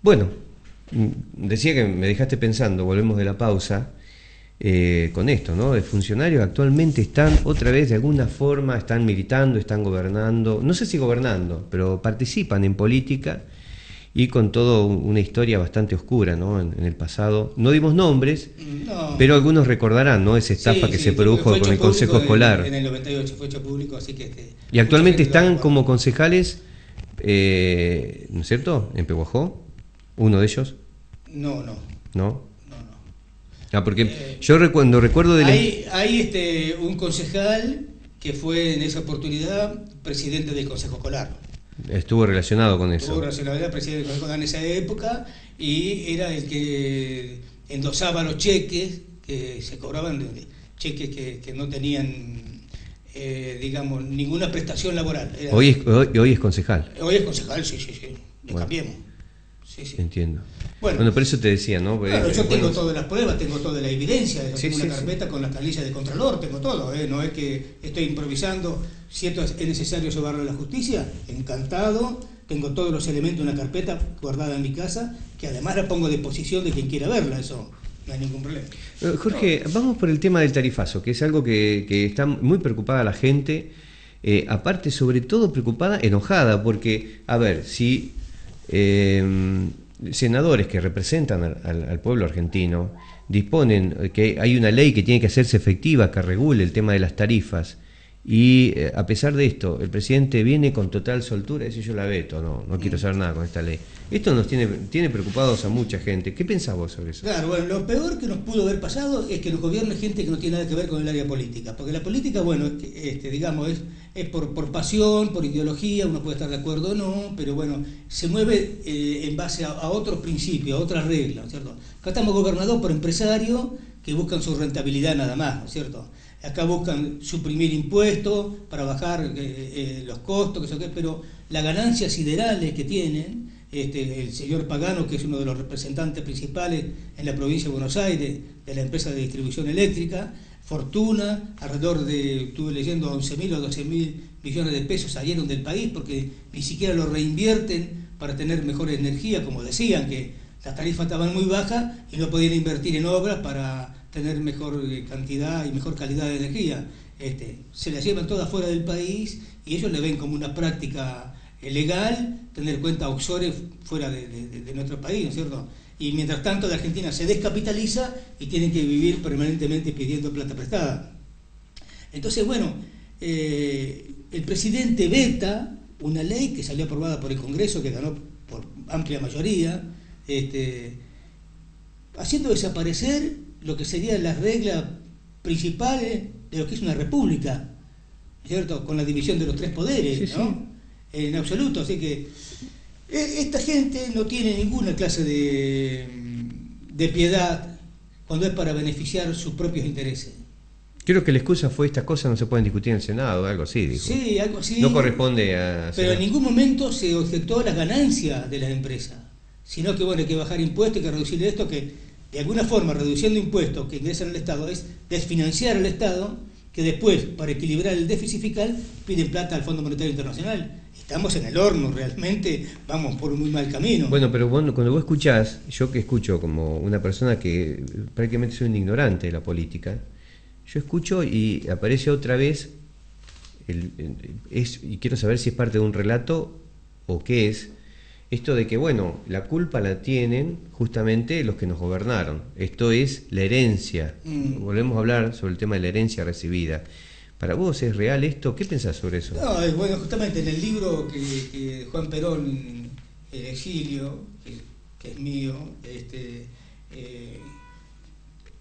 Bueno, decía que me dejaste pensando, volvemos de la pausa, con esto, ¿no? De funcionarios actualmente están otra vez de alguna forma, están militando, están gobernando, no sé si gobernando, pero participan en política y con toda una historia bastante oscura, ¿no? En el pasado. No dimos nombres, No, pero algunos recordarán, ¿no? Esa estafa sí, que se sí, fue produjo con hecho el Consejo público Escolar. en el 98, fue hecho público, así que Y mucha actualmente gente lo están recuerda. como concejales, ¿no es cierto? En Pehuajó, uno de ellos, No, no, ¿no? no, no. Ah, porque Eh, yo cuando recuerdo del... hay un concejal que fue en esa oportunidad presidente del Consejo Escolar. Estuvo relacionado con Tuvo eso. racionalidad presidente del Consejo Escolar en esa época y era el que endosaba los cheques que se cobraban, cheques que no tenían, digamos, ninguna prestación laboral. Hoy es concejal. Hoy es concejal, sí, sí, sí, le Bueno, cambiemos. Sí, sí. entiendo. Bueno, Bueno, por eso te decía, ¿no? claro, yo tengo Bueno, todas las pruebas, tengo toda la evidencia, sí, tengo sí, una sí. carpeta con la tablilla de Contralor, tengo todo, no es que estoy improvisando, si esto es necesario llevarlo a la justicia, encantado, tengo todos los elementos en una carpeta guardada en mi casa, que además la pongo a disposición de quien quiera verla, eso no hay ningún problema. Jorge, vamos por el tema del tarifazo, que es algo que está muy preocupada la gente, aparte sobre todo preocupada, enojada, porque, a ver, si senadores que representan al pueblo argentino disponen que hay una ley que tiene que hacerse efectiva, que regule el tema de las tarifas, y a pesar de esto, el presidente viene con total soltura y dice: yo la veto, no quiero saber nada con esta ley. Esto nos tiene preocupados a mucha gente. ¿Qué pensás vos sobre eso? Claro, bueno, lo peor que nos pudo haber pasado es que nos gobierne gente que no tiene nada que ver con el área política, porque la política, bueno, digamos, es por pasión, por ideología, uno puede estar de acuerdo o no, pero bueno, se mueve en base a otros principios, a otras reglas, ¿no es cierto? Acá estamos gobernados por empresarios que buscan su rentabilidad nada más, ¿no es cierto? Acá buscan suprimir impuestos para bajar los costos, pero las ganancias siderales que tienen, el señor Pagano, que es uno de los representantes principales en la provincia de Buenos Aires de la empresa de distribución eléctrica, fortuna, alrededor de, estuve leyendo, 11.000 o 12.000 millones de pesos salieron del país porque ni siquiera lo reinvierten para tener mejor energía, como decían, que las tarifas estaban muy bajas y no podían invertir en obras para tener mejor cantidad y mejor calidad de energía. Se las llevan todas fuera del país y ellos le ven como una práctica legal tener cuenta offshore fuera de nuestro país, ¿no es cierto? Y mientras tanto la Argentina se descapitaliza y tienen que vivir permanentemente pidiendo plata prestada. Entonces, bueno, el presidente veta una ley que salió aprobada por el Congreso, que ganó por amplia mayoría, haciendo desaparecer lo que serían las reglas principales de lo que es una república, ¿cierto? Con la división de los tres poderes, Sí, sí. ¿no? En absoluto, así que esta gente no tiene ninguna clase de piedad cuando es para beneficiar sus propios intereses. Creo que la excusa fue: estas cosas no se pueden discutir en el Senado, algo así, dijo. Sí, algo así. No corresponde a... Pero en ningún momento se objetó las ganancias de las empresas, sino que bueno, hay que bajar impuestos, hay que reducir esto, que de alguna forma reduciendo impuestos que ingresan al Estado es desfinanciar al Estado, que después, para equilibrar el déficit fiscal, piden plata al Fondo Monetario Internacional. Estamos en el horno, realmente vamos por un muy mal camino. Bueno, pero cuando vos escuchás, yo que escucho como una persona que prácticamente soy un ignorante de la política, yo escucho y aparece otra vez, y quiero saber si es parte de un relato o qué es, esto de que, bueno, la culpa la tienen justamente los que nos gobernaron. Esto es la herencia. Volvemos a hablar sobre el tema de la herencia recibida. ¿Para vos es real esto? ¿Qué pensás sobre eso? No, bueno, justamente en el libro que Juan Perón, El exilio, que es mío,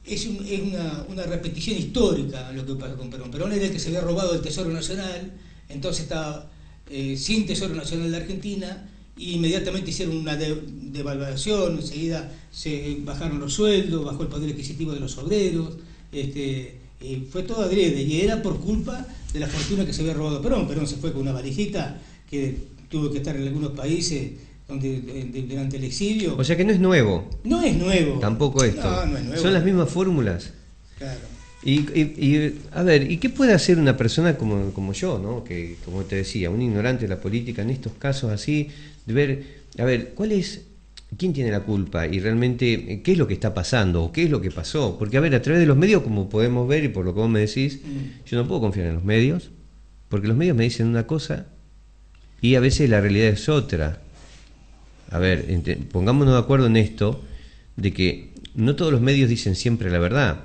es una repetición histórica lo que pasa con Perón. Perón era el que se había robado el Tesoro Nacional, entonces estaba sin Tesoro Nacional de Argentina, y inmediatamente hicieron una devaluación, enseguida se bajaron los sueldos, bajó el poder adquisitivo de los obreros, fue todo adrede, y era por culpa de la fortuna que se había robado Perón. Perón se fue con una valijita que tuvo que estar en algunos países durante el exilio. O sea que no es nuevo. No es nuevo. Tampoco esto. No es nuevo. Son las mismas fórmulas. Claro. Y a ver, ¿y qué puede hacer una persona como yo, ¿no? Que, como te decía, un ignorante de la política en estos casos así, de ver, a ver, ¿cuál es ¿quién tiene la culpa? Y realmente, ¿qué es lo que está pasando? ¿O qué es lo que pasó? Porque, a ver, a través de los medios, como podemos ver, y por lo que vos me decís, yo no puedo confiar en los medios, porque los medios me dicen una cosa y a veces la realidad es otra. A ver, pongámonos de acuerdo en esto, de que no todos los medios dicen siempre la verdad.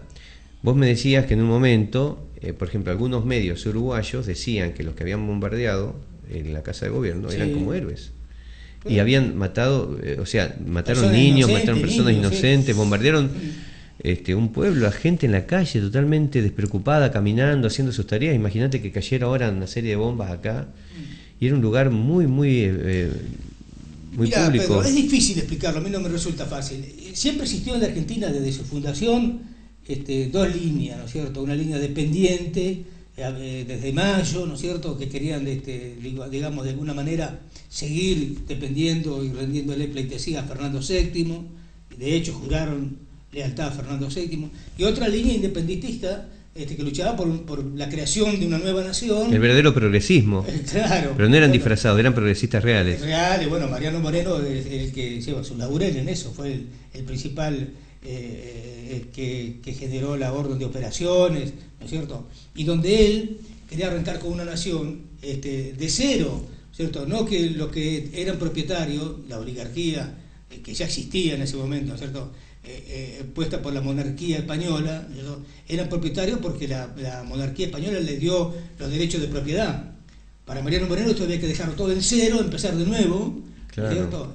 Vos me decías que en un momento, por ejemplo, algunos medios uruguayos decían que los que habían bombardeado en la casa de gobierno eran como héroes. Y habían matado, o sea, mataron personas niños, inocentes, mataron personas niños, inocentes, bombardearon un pueblo, a gente en la calle totalmente despreocupada, caminando, haciendo sus tareas. Imagínate que cayera ahora una serie de bombas acá. Y era un lugar muy Mirá, público. Pedro, es difícil explicarlo, a mí no me resulta fácil. Siempre existió en la Argentina desde su fundación dos líneas, ¿no es cierto? Una línea dependiente, desde Mayo, ¿no es cierto?, que querían, digamos, de alguna manera seguir dependiendo y rendiéndole pleitesía a Fernando VII, de hecho juraron lealtad a Fernando VII, y otra línea independentista que luchaba por la creación de una nueva nación. El verdadero progresismo. Claro. Pero no eran disfrazados, eran progresistas reales. Reales, bueno, Mariano Moreno es el que lleva su laurel en eso, fue el principal que generó la orden de operaciones, ¿no es cierto? Y donde él quería arrancar con una nación de cero, ¿cierto? No que los que eran propietarios, la oligarquía que ya existía en ese momento, ¿no es cierto?, puesta por la monarquía española, ¿no?, eran propietarios porque la monarquía española les dio los derechos de propiedad. Para Mariano Moreno esto había que dejarlo todo en cero, empezar de nuevo, claro. ¿Cierto?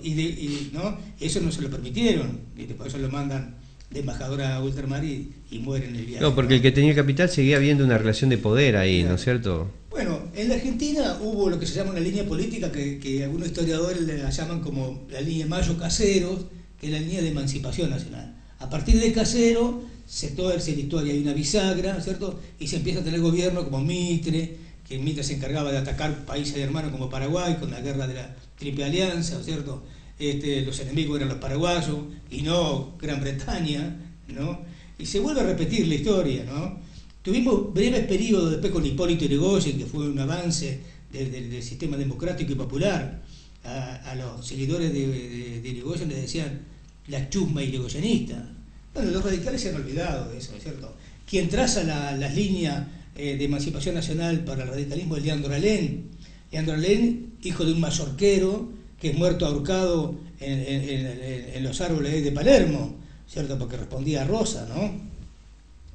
¿No? Eso no se lo permitieron, y por eso lo mandan de embajador a ultramar y muere en el viaje. No, porque el que tenía capital seguía habiendo una relación de poder ahí, claro. ¿No es cierto? Bueno, en la Argentina hubo lo que se llama una línea política que algunos historiadores la llaman como la línea Mayo Caseros, que es la línea de emancipación nacional. A partir de Casero se tuerce la historia, hay una bisagra, ¿cierto? Y se empieza a tener gobierno como Mitre, que Mitre se encargaba de atacar países hermanos como Paraguay con la guerra de la Triple Alianza, ¿cierto? Los enemigos eran los paraguayos y no Gran Bretaña, ¿no? Y se vuelve a repetir la historia, ¿no? Tuvimos breves periodos después con Hipólito Yrigoyen, que fue un avance del sistema democrático y popular. A los seguidores de Yrigoyen les decían la chusma yrigoyenista. Bueno, los radicales se han olvidado de eso, ¿cierto? Quien traza las líneas de emancipación nacional para el radicalismo es Leandro Alén. Leandro Alén, hijo de un mazorquero que es muerto ahorcado en los árboles de Palermo, ¿cierto? Porque respondía a Rosa, ¿no?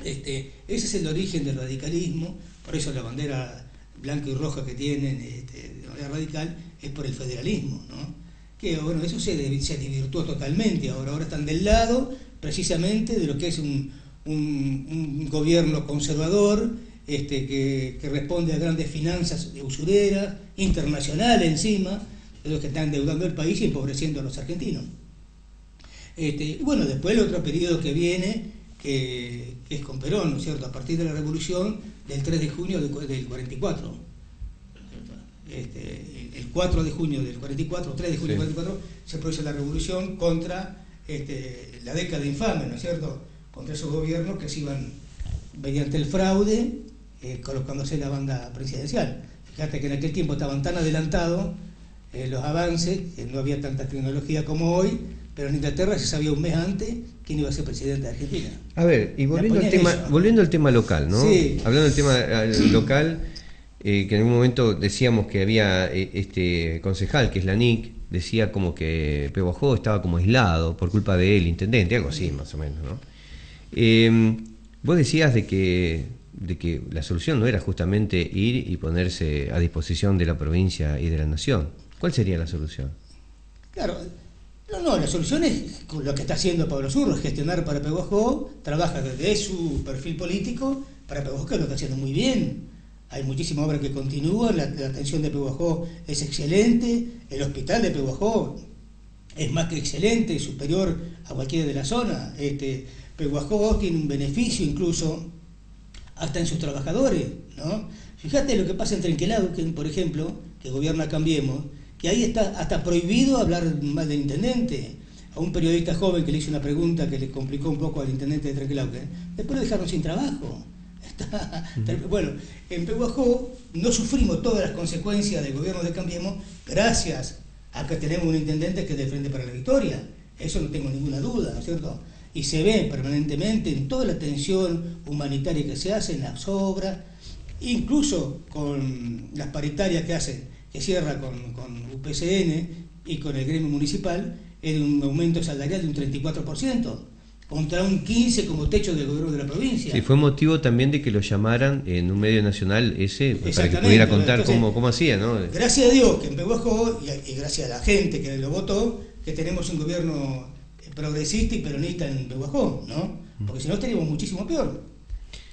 Ese es el origen del radicalismo, por eso la bandera blanca y roja que tienen de manera radical es por el federalismo, ¿no? Que bueno, eso se desvirtuó totalmente, ahora están del lado precisamente de lo que es un gobierno conservador, que responde a grandes finanzas usureras, internacionales encima, de los que están endeudando el país y empobreciendo a los argentinos. Bueno, después el otro periodo que viene, que es con Perón, ¿no es cierto?, a partir de la revolución del 3 de junio del 44. El 4 de junio del 44, 3 de junio del 44, se produce la revolución contra la década infame, ¿no es cierto?, contra esos gobiernos que se iban mediante el fraude colocándose la banda presidencial. Fíjate que en aquel tiempo estaban tan adelantados los avances, que no había tanta tecnología como hoy, pero en Inglaterra se sabía un mes antes quién iba a ser presidente de Argentina. A ver, y volviendo al tema local, ¿no? Sí. Hablando del tema local, que en algún momento decíamos que había este concejal, que es la NIC, decía como que Pehuajó estaba como aislado por culpa del intendente, algo así más o menos, ¿no? Vos decías de que la solución no era justamente ir y ponerse a disposición de la provincia y de la nación. ¿Cuál sería la solución? Claro, no, la solución es lo que está haciendo Pablo Zurro, es gestionar para Pehuajó, trabaja desde su perfil político para Pehuajó, que lo está haciendo muy bien. Hay muchísima obra que continúa, la atención de Pehuajó es excelente, el hospital de Pehuajó es más que excelente, superior a cualquiera de la zona. Pehuajó tiene un beneficio incluso hasta en sus trabajadores, ¿no? Fíjate lo que pasa en Trenquelado, por ejemplo, que gobierna Cambiemos, que ahí está hasta prohibido hablar mal del intendente. A un periodista joven que le hizo una pregunta que le complicó un poco al intendente de Trenquelado, después lo dejaron sin trabajo. Bueno, en Pehuajó no sufrimos todas las consecuencias del gobierno de Cambiemos gracias a que tenemos un intendente que es de Frente para la Victoria, Eso no tengo ninguna duda, ¿no es cierto? Y se ve permanentemente en toda la atención humanitaria que se hace, en las obras, incluso con las paritarias que hacen, que cierra con UPCN y con el gremio municipal, es un aumento salarial de un 34%, contra un 15% como techo del gobierno de la provincia. Sí, fue motivo también de que lo llamaran en un medio nacional para que pudiera contar. Entonces, cómo hacía, ¿no? Gracias a Dios que en Pehuajó, y gracias a la gente que lo votó, que tenemos un gobierno progresista y peronista en Pehuajó, ¿no? Porque si no estaríamos muchísimo peor.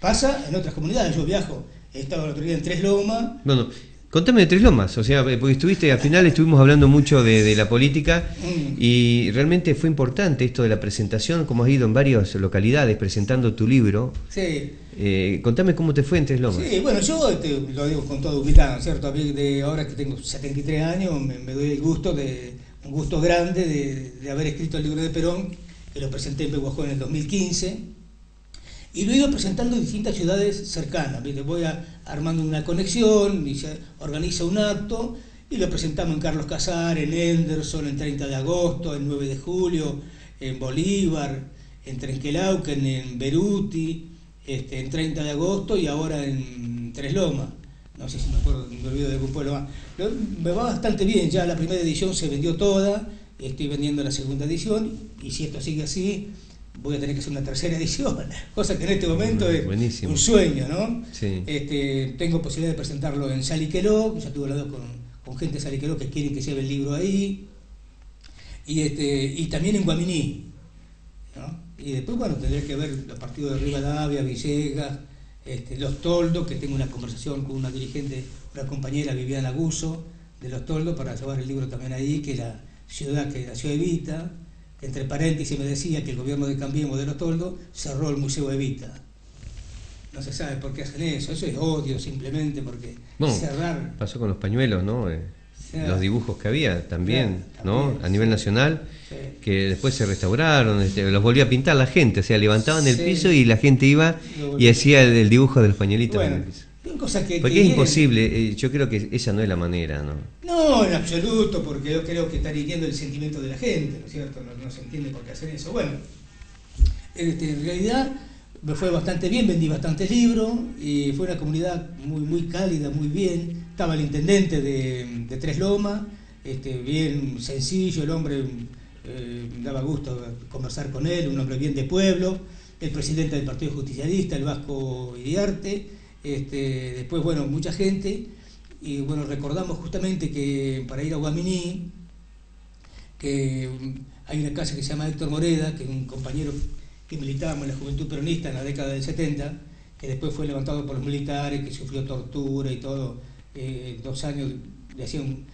Pasa en otras comunidades, yo viajo, he estado el otro día en Tres Lomas. Bueno, contame de Tres Lomas, o sea, porque al final estuvimos hablando mucho de la política y realmente fue importante esto de la presentación, como has ido en varias localidades presentando tu libro. Sí. Contame cómo te fue en Tres Lomas. Sí, bueno, yo lo digo con toda humildad, ¿cierto? Ahora que tengo 73 años, me doy el gusto, un gusto grande de haber escrito el libro de Perón, que lo presenté en Pehuajó en el 2015. Y lo he ido presentando en distintas ciudades cercanas. Voy armando una conexión, y se organiza un acto, y lo presentamos en Carlos Casares, en Henderson, en 30 de agosto, en 9 de julio, en Bolívar, en Trenquelauquen, en Beruti, en 30 de agosto y ahora en Tres Lomas. No sé si me acuerdo, me olvido de algún pueblo más. Me va bastante bien, ya la primera edición se vendió toda, estoy vendiendo la segunda edición, y si esto sigue así, voy a tener que hacer una tercera edición, cosa que en este momento es buenísimo. Un sueño, ¿no? Sí. Tengo posibilidad de presentarlo en Saliqueló, ya estuve hablando con gente de Saliqueló que quieren que lleve el libro ahí, y también en Guaminí, ¿no? Y después, bueno, tendré que ver los partidos de Rivadavia, Villegas, Los Toldos, que tengo una conversación con una dirigente, una compañera, Viviana Guzzo, de Los Toldos, para llevar el libro también ahí, que es la ciudad Evita. Entre paréntesis me decía que el gobierno de Cambiemos de Los Toldos cerró el Museo Evita. No se sabe por qué hacen eso es odio simplemente, porque cerrar... Pasó con los pañuelos, ¿no? Los dibujos que había también, ¿no? A nivel nacional, que después se restauraron, los volvió a pintar la gente, o sea, levantaban el piso y la gente iba y hacía el dibujo de los pañuelitos en el piso. Porque es imposible, yo creo que esa no es la manera, ¿no? No, en absoluto, porque yo creo que están hiriendo el sentimiento de la gente, ¿no es cierto? No se entiende por qué hacen eso. Bueno, en realidad me fue bastante bien, vendí bastantes libros, y fue una comunidad muy cálida, muy bien. Estaba el intendente de Tres Lomas, bien sencillo, el hombre, daba gusto conversar con él, un hombre bien de pueblo, el presidente del Partido Justicialista, el Vasco Iriarte, después, bueno, mucha gente, y bueno, recordamos justamente que para ir a Guaminí, que hay una casa que se llama Héctor Moreda, que es un compañero que militábamos en la Juventud Peronista en la década del 70, que después fue levantado por los militares, que sufrió tortura y todo, 2 años le hacían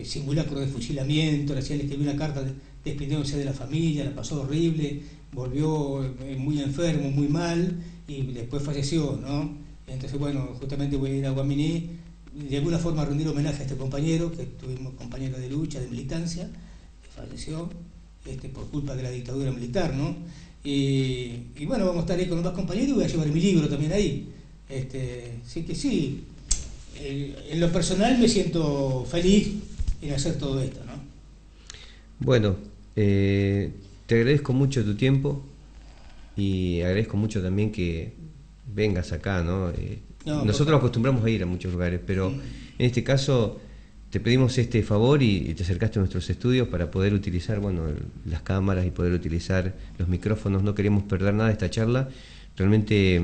simulacro de fusilamiento, le escribió una carta despidiéndose de la familia, la pasó horrible, volvió muy enfermo, muy mal, y después falleció, ¿no? Entonces, bueno, justamente voy a ir a Guaminí, de alguna forma a rendir homenaje a este compañero, que tuvimos compañero de lucha, de militancia, que falleció por culpa de la dictadura militar, ¿no? Y bueno, vamos a estar ahí con los más compañeros y voy a llevar mi libro también ahí. Así que sí, en lo personal me siento feliz en hacer todo esto, ¿no? Bueno, te agradezco mucho tu tiempo y agradezco mucho también que vengas acá, ¿no? Nosotros acostumbramos a ir a muchos lugares, pero en este caso te pedimos este favor y te acercaste a nuestros estudios para poder utilizar, bueno, las cámaras y poder utilizar los micrófonos. No queremos perder nada de esta charla. Realmente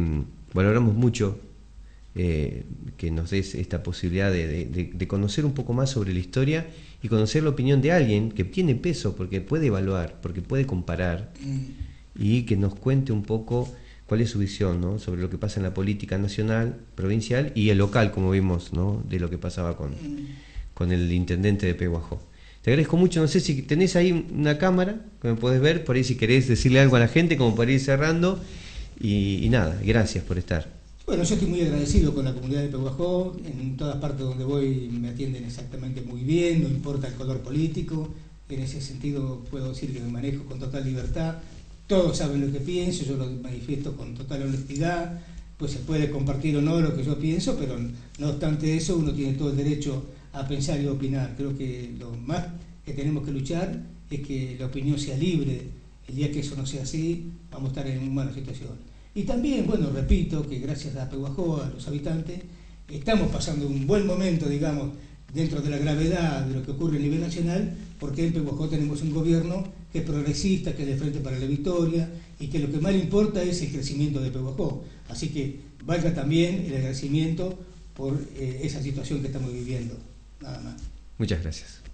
valoramos mucho que nos des esta posibilidad de conocer un poco más sobre la historia y conocer la opinión de alguien que tiene peso, porque puede evaluar, porque puede comparar, y que nos cuente un poco cuál es su visión, ¿no?, sobre lo que pasa en la política nacional, provincial y el local, como vimos, ¿no?, de lo que pasaba con el intendente de Pehuajó. Te agradezco mucho. No sé si tenés ahí una cámara que me podés ver, por ahí si querés decirle algo a la gente, como para ir cerrando. Y nada, gracias por estar. Bueno, yo estoy muy agradecido con la comunidad de Pehuajó. En todas partes donde voy me atienden exactamente muy bien, no importa el color político. En ese sentido puedo decir que me manejo con total libertad. Todos saben lo que pienso, yo lo manifiesto con total honestidad. Pues se puede compartir o no lo que yo pienso, pero no obstante eso, uno tiene todo el derecho a pensar y a opinar. Creo que lo más que tenemos que luchar es que la opinión sea libre. El día que eso no sea así, vamos a estar en una buena situación. Y también, bueno, repito que gracias a Pehuajó, a los habitantes, estamos pasando un buen momento, digamos, dentro de la gravedad de lo que ocurre a nivel nacional, porque en Pehuajó tenemos un gobierno que es progresista, que es de Frente para la Victoria, y que lo que más le importa es el crecimiento de Pehuajó. Así que valga también el agradecimiento por esa situación que estamos viviendo. Nada más. Muchas gracias.